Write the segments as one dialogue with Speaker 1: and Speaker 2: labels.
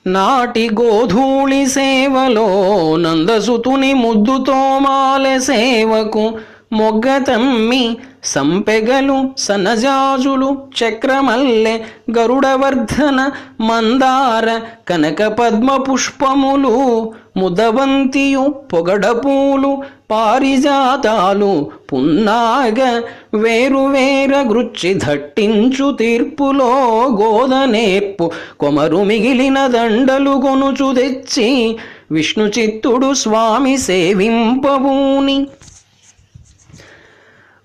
Speaker 1: నాటి గోధూళి సేవలో నందసుతుని ముద్దుతో మాలె సేవకు మొగ్గతమ్మి సంపెగలు సనజాజులు చక్రమల్లె గరుడవర్ధన మందార కనక పద్మ పుష్పములు ముదవంతియు పొగడపూలు పారిజాతాలు పున్నాగ వేరువేర గృచ్చి ధట్టించు తీర్పులో గోదనేర్పు కొమరు మిగిలిన దండలు కొనుచు తెచ్చి విష్ణు చిత్తుడు స్వామి సేవింపబూని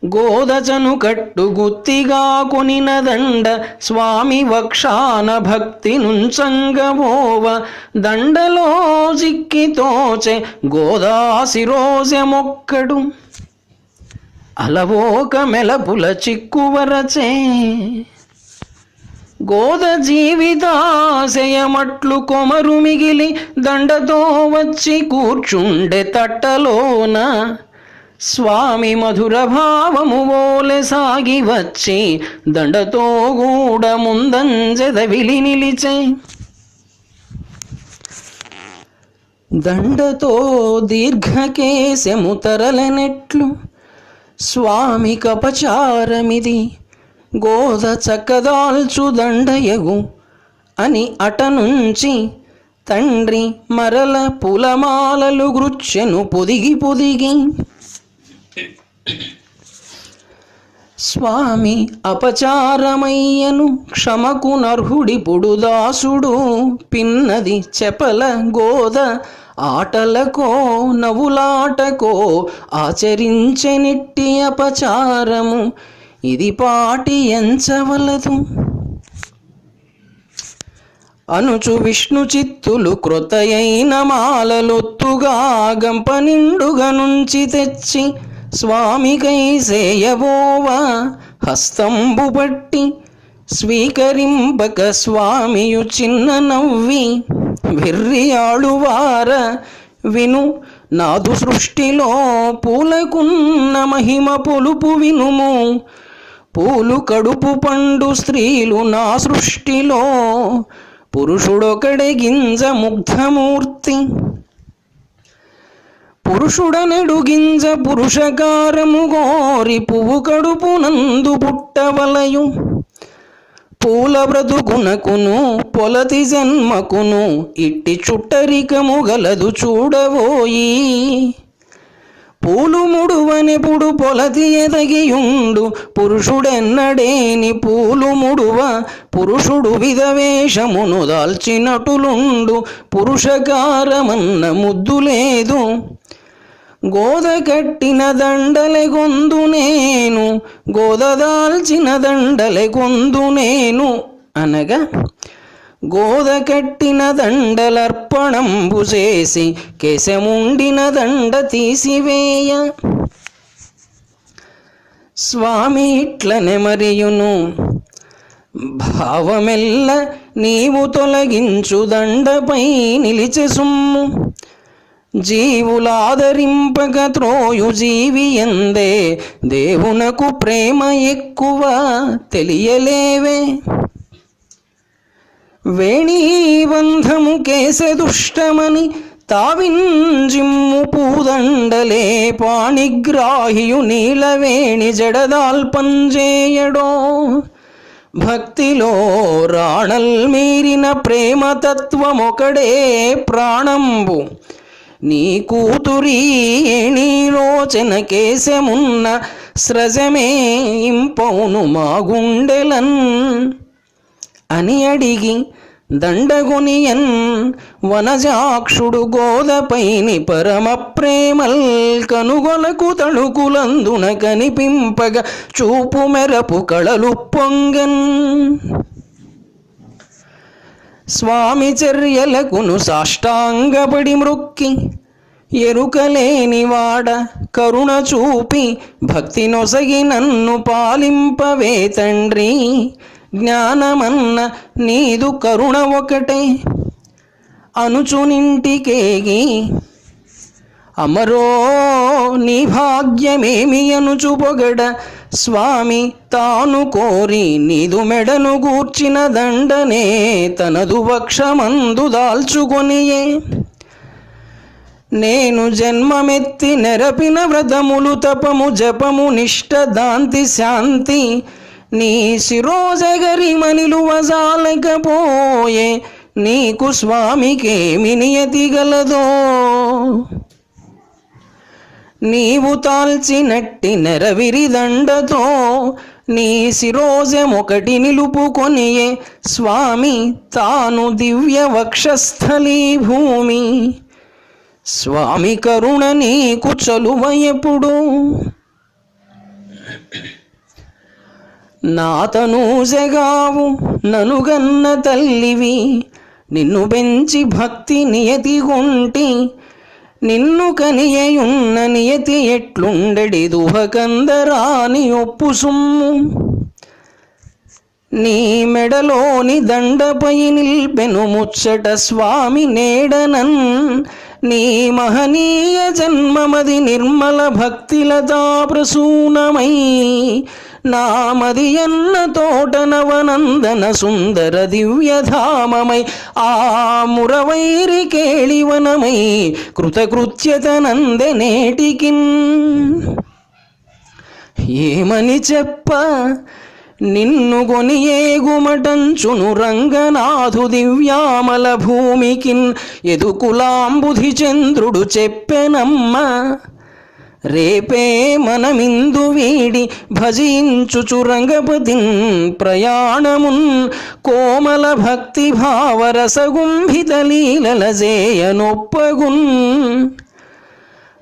Speaker 1: గోదచను కట్టు గుత్తిగా కొనిన దండ స్వామి వక్షాన భక్తి నుంచంగబోవ దండలో చిక్కి తోచె గోదాశిరోజమొక్కడు అలవోక మెలపుల చిక్కువరచే గోద జీవితాశయమట్లు కొమరు మిగిలి దండతో వచ్చి కూర్చుండె తట్టలోన స్వామి మధుర భావము ఓలె సాగి వచ్చి దండతో గూడ ముందంజెదవిలి నిలిచే దండతో దీర్ఘకేశము తరలెనెట్లు స్వామి కపచారమిది గోద చక్కదాల్చు దండయగు అని అటనుంచి తండ్రి మరల పులమాలలు గృచ్చెను పొదిగి పొదిగి స్వామి అపచారమయ్యను క్షమకు నర్హుడిపుడు దాసుడు పిన్నది చెపల గోద ఆటలకో నవ్వులాటకో ఆచరించెనిట్టి అపచారము ఇది పాటి ఎంచవలదు అనుచు విష్ణు చిత్తులు క్రొత్తయైన మాలలొత్తుగా గంప నిండుగా నుంచి తెచ్చి స్వామికై సేయబోవా హస్తంబు పట్టి స్వీకరింపక స్వామియు చిన్న నవ్వి వెర్రియాళువార విను నాదు సృష్టిలో పూలకున్న మహిమ పొలుపు వినుము పూలు కడుపు పండు స్త్రీలు నా సృష్టిలో పురుషుడొకడే గింజ ముగ్ధమూర్తి పురుషుడనడు గింజ పురుషకారము గోరి పువ్వు కడుపు నందు పుట్టవలయు పూల బ్రతుకునకును పొలతి జన్మకును ఇట్టి చుట్టరికము గలదు చూడబోయి పూలు ముడువనెప్పుడు పొలతి ఎదగియుండు పురుషుడెన్నడేని పూలు ముడువ పురుషుడు విధవేషమును దాల్చినటులుండు పురుషకారమన్న ముద్దు లేదు గోద కట్టిన దండలె గొందు నేను గోద దాల్చిన దండలె గొందు నేను అనగా గోద కట్టిన దండలర్పణంబు చేసి కేశముండిన దండ తీసివేయ స్వామి ఇట్లనే మరియును భావమెల్ల నీవు తొలగించు దండపై నిలిచె సుమ్ము జీవులాదరింపగ త్రోయు జీవి ఎందే దేవునకు ప్రేమ ఎక్కువ తెలియలేవే వేణీబంధము కేశదుష్టమని తావింజిమ్ము పూదండలే పాణిగ్రాహియు నీలవేణి జడదాల్పంజేయడో భక్తిలో రాణల్ మీరిన ప్రేమతత్వమొకడే ప్రాణంబు నీ కూతురీ నీలోచన కేశమున్న స్రజమే ఇంపౌను మా గుండెలన్ అని అడిగి దండగునియన్ వనజాక్షుడు గోదపైని పరమ ప్రేమల్ కనుగొలకు తణుకులందున కనిపింపగ చూపు మెరపు కళలు పొంగన్ స్వామి చర్యలకును సాష్టాంగపడి మ్రొక్కి ఎరుకలేనివాడ కరుణ చూపి భక్తి నొసగి నన్ను పాలింపవే తండ్రి జ్ఞానమన్న నీదు కరుణ ఒకటే అనుచునింటికేగి అమరో నీ భాగ్యమేమి అనుచు పొగడ స్వామి తాను కోరి నీదు మెడను గూర్చిన దండనే తనదు వక్షమందు దాల్చుకొనియే నేను జన్మమెత్తి నెరపిన వ్రతములు తపము జపము నిష్ట దాంతి శాంతి నీ శిరోజగరిమనిలువజాలకపోయే నీకు స్వామికేమి నియతి గలదో నీవు తాల్చినట్టి నెరవిరి దండతో నీ శిరోజమొకటి నిలుపుకొనియే స్వామి తాను దివ్య వక్షస్థలీ భూమి స్వామి కరుణ నీకు చలువ ఎప్పుడు నాతను జగావు ననుగన్న తల్లివి నిన్ను పెంచి భక్తి నియతి గొంటి నిన్ను కనియయున్న నియతి ఎట్లుండెడి దుహకందరాని ఒప్పు సుమ్ము నీ మెడలోని దండపై నిల్పెను ముచ్చట స్వామి నేడనన్ నీ మహనీయ జన్మమది నిర్మల భక్తిలతా ప్రసూనమై నామది అన్న తోట నవనందన సుందర దివ్యధామమై ఆ మురవైరి కేళివనమై కృతకృత్యత నందనేటికిన్ ఏమని చెప్ప నిన్ను గొనియేగుమటంచును రంగనాథు దివ్యామల భూమికిన్ ఎదుకులాంబుధి చంద్రుడు చెప్పెనమ్మ రేపే మనమిందు వీడి భజించుచు రంగపతిన్ ప్రయాణమున్ కోమల భక్తి భావరసగుంభిత లీలల జేయనొప్పగున్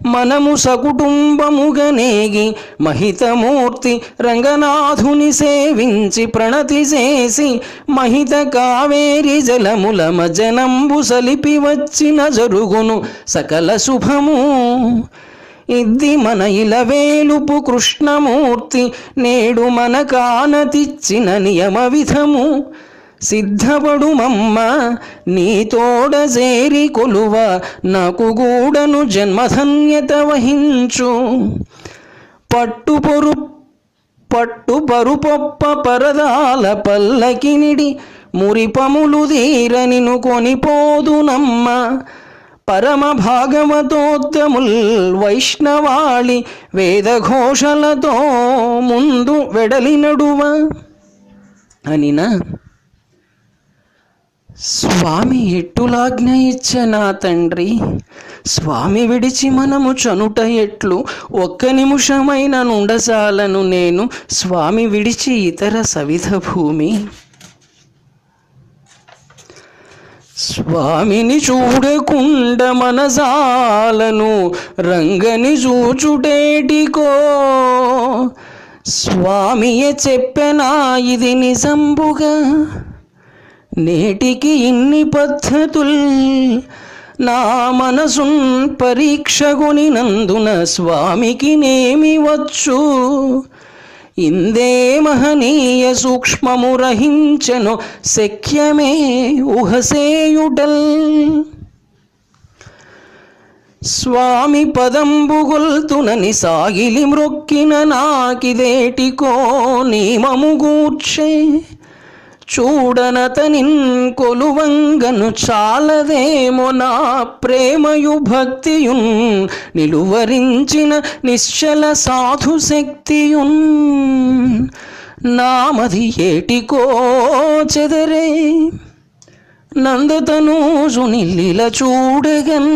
Speaker 1: మనము సకుటుంబముగనేగి మహితమూర్తి రంగనాథుని సేవించి ప్రణతి చేసి మహిత కావేరి జలముల మజనంబు సలిపి వచ్చిన జరుగును సకల శుభము ఇద్ది మన ఇలవేలుపు కృష్ణమూర్తి నేడు మన కానతిచ్చిన నియమ విధము సిద్ధపడు మమ్మ నీ తోడ చేరి కొలువ నాకు గూడను జన్మధన్యత వహించు పట్టు పరుపొప్ప పరదాల పల్లకినిడి మురిపములు తీరనిను కొనిపోదునమ్మ పరమ భాగవతోత్తముల్ వైష్ణవాళి వేదఘోషలతో ముందు వెడలి నడువ అనినా స్వామి ఎట్టులాజ్ఞ ఇచ్చే నా తండ్రి స్వామి విడిచి మనము చనుట ఎట్లు ఒక్క నిమిషమైన నుండసాలను నేను స్వామి విడిచి ఇతర సవిధ భూమి స్వామిని చూడకుండ మనసాలను రంగని చూచుటేటికో స్వామియే చెప్పెనా ఇది నిజంబుగా నేటికి ఇన్ని పద్ధతుల్ నా మనసున్ పరీక్షగునినందున స్వామికి నేమి వచ్చు ఇందే మహనీయ సూక్ష్మము రహించెను శక్యమే ఊహసేయుటల్ స్వామి పదంబుగొల్తునని సాగిలి మ్రొక్కిన నాకిదేటికో నియమము గూర్చే చూడనతనిన్ కొలువంగను చాలదేమో నా ప్రేమయు భక్తియున్ నిలువరించిన నిశ్చల సాధు శక్తియున్ నామది ఏటికో చెదరే నందతనూజు నిల్లిల చూడగన్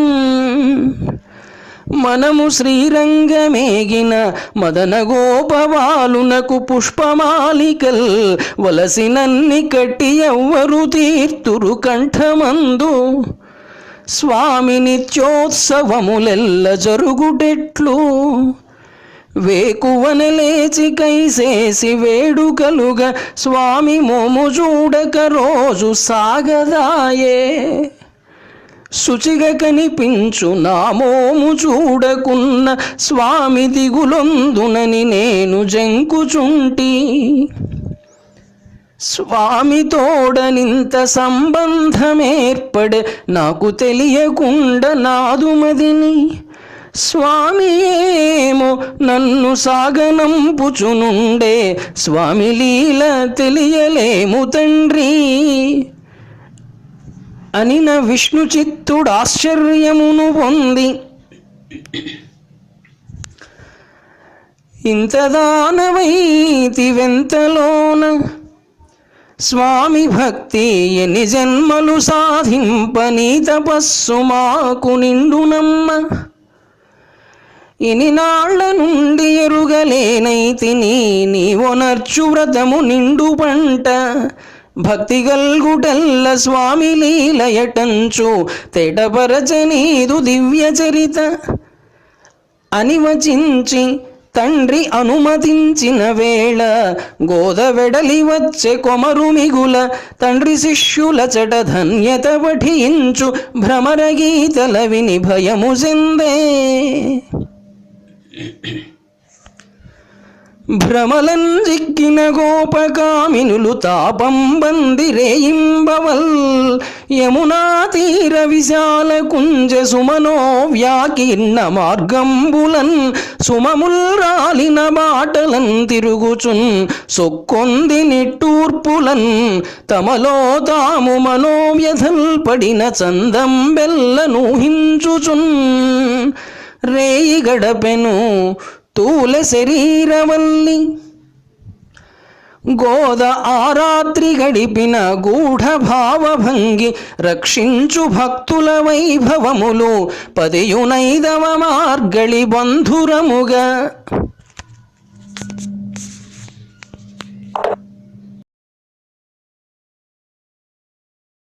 Speaker 1: మనము శ్రీరంగమేగిన మదన గోపవాలునకు పుష్పమాలికల్ వలసినన్ని కట్టి ఎవ్వరు తీర్తురు కంఠమందు స్వామి నిత్యోత్సవములెల్ల జరుగుటెట్లు వేకువన లేచి కైసేసి వేడుకలుగా స్వామి మోము చూడక రోజు సాగదాయే శుచిగా కనిపించు నా మోము చూడకున్న స్వామి దిగులొందునని నేను జంకుచుంటి స్వామి తోడనింత సంబంధమేర్పడే నాకు తెలియకుండా నాదుమదిని స్వామి ఏమో నన్ను సాగనంపుచునుండే, స్వామి లీల తెలియలేము తండ్రి అనిన విష్ణు చిత్తుడు ఆశ్చర్యమును పొంది, ఇంత దానవైతి వెంతలోన స్వామి భక్తి ఎన్ని జన్మలు సాధింపని తపస్సు మాకు నిండునమ్మ, ఇని నాళ్ల నుండి ఎరుగలేనైతిని నీవొనర్చు వ్రతము నిండు పంట, భక్తి గల్గుటెల్ల స్వామి లీలయటంచు తెడపరచనీదు దివ్య చరిత అని వచించి తండ్రి అనుమతించిన వేళ, గోదవెడలి వచ్చే కొమరు మిగుల తండ్రి శిష్యుల చట ధన్యత పఠించు భ్రమర గీతల విని భయము చెందే, భ్రమలంజిక్కిన గోపకామినులు తాపం బందిరేయింబవల్, యమునా తీర విశాల కుంజ సుమనో వ్యాకీర్ణ మార్గంబులన్, సుమముల్ రాలిన బాటలన్ తిరుగుచున్ సొక్కొంది నిట్టూర్పులన్, తమలో తాము మనోవ్యధల్ పడిన చందం బెల్లనూహించుచున్, రేయి గడపెను తూల శరీరవల్లి, గోద ఆరాత్రి గడిపిన గూఢ భావభంగి, రక్షించు భక్తుల వైభవములు 10 మార్గళి బంధురముగా.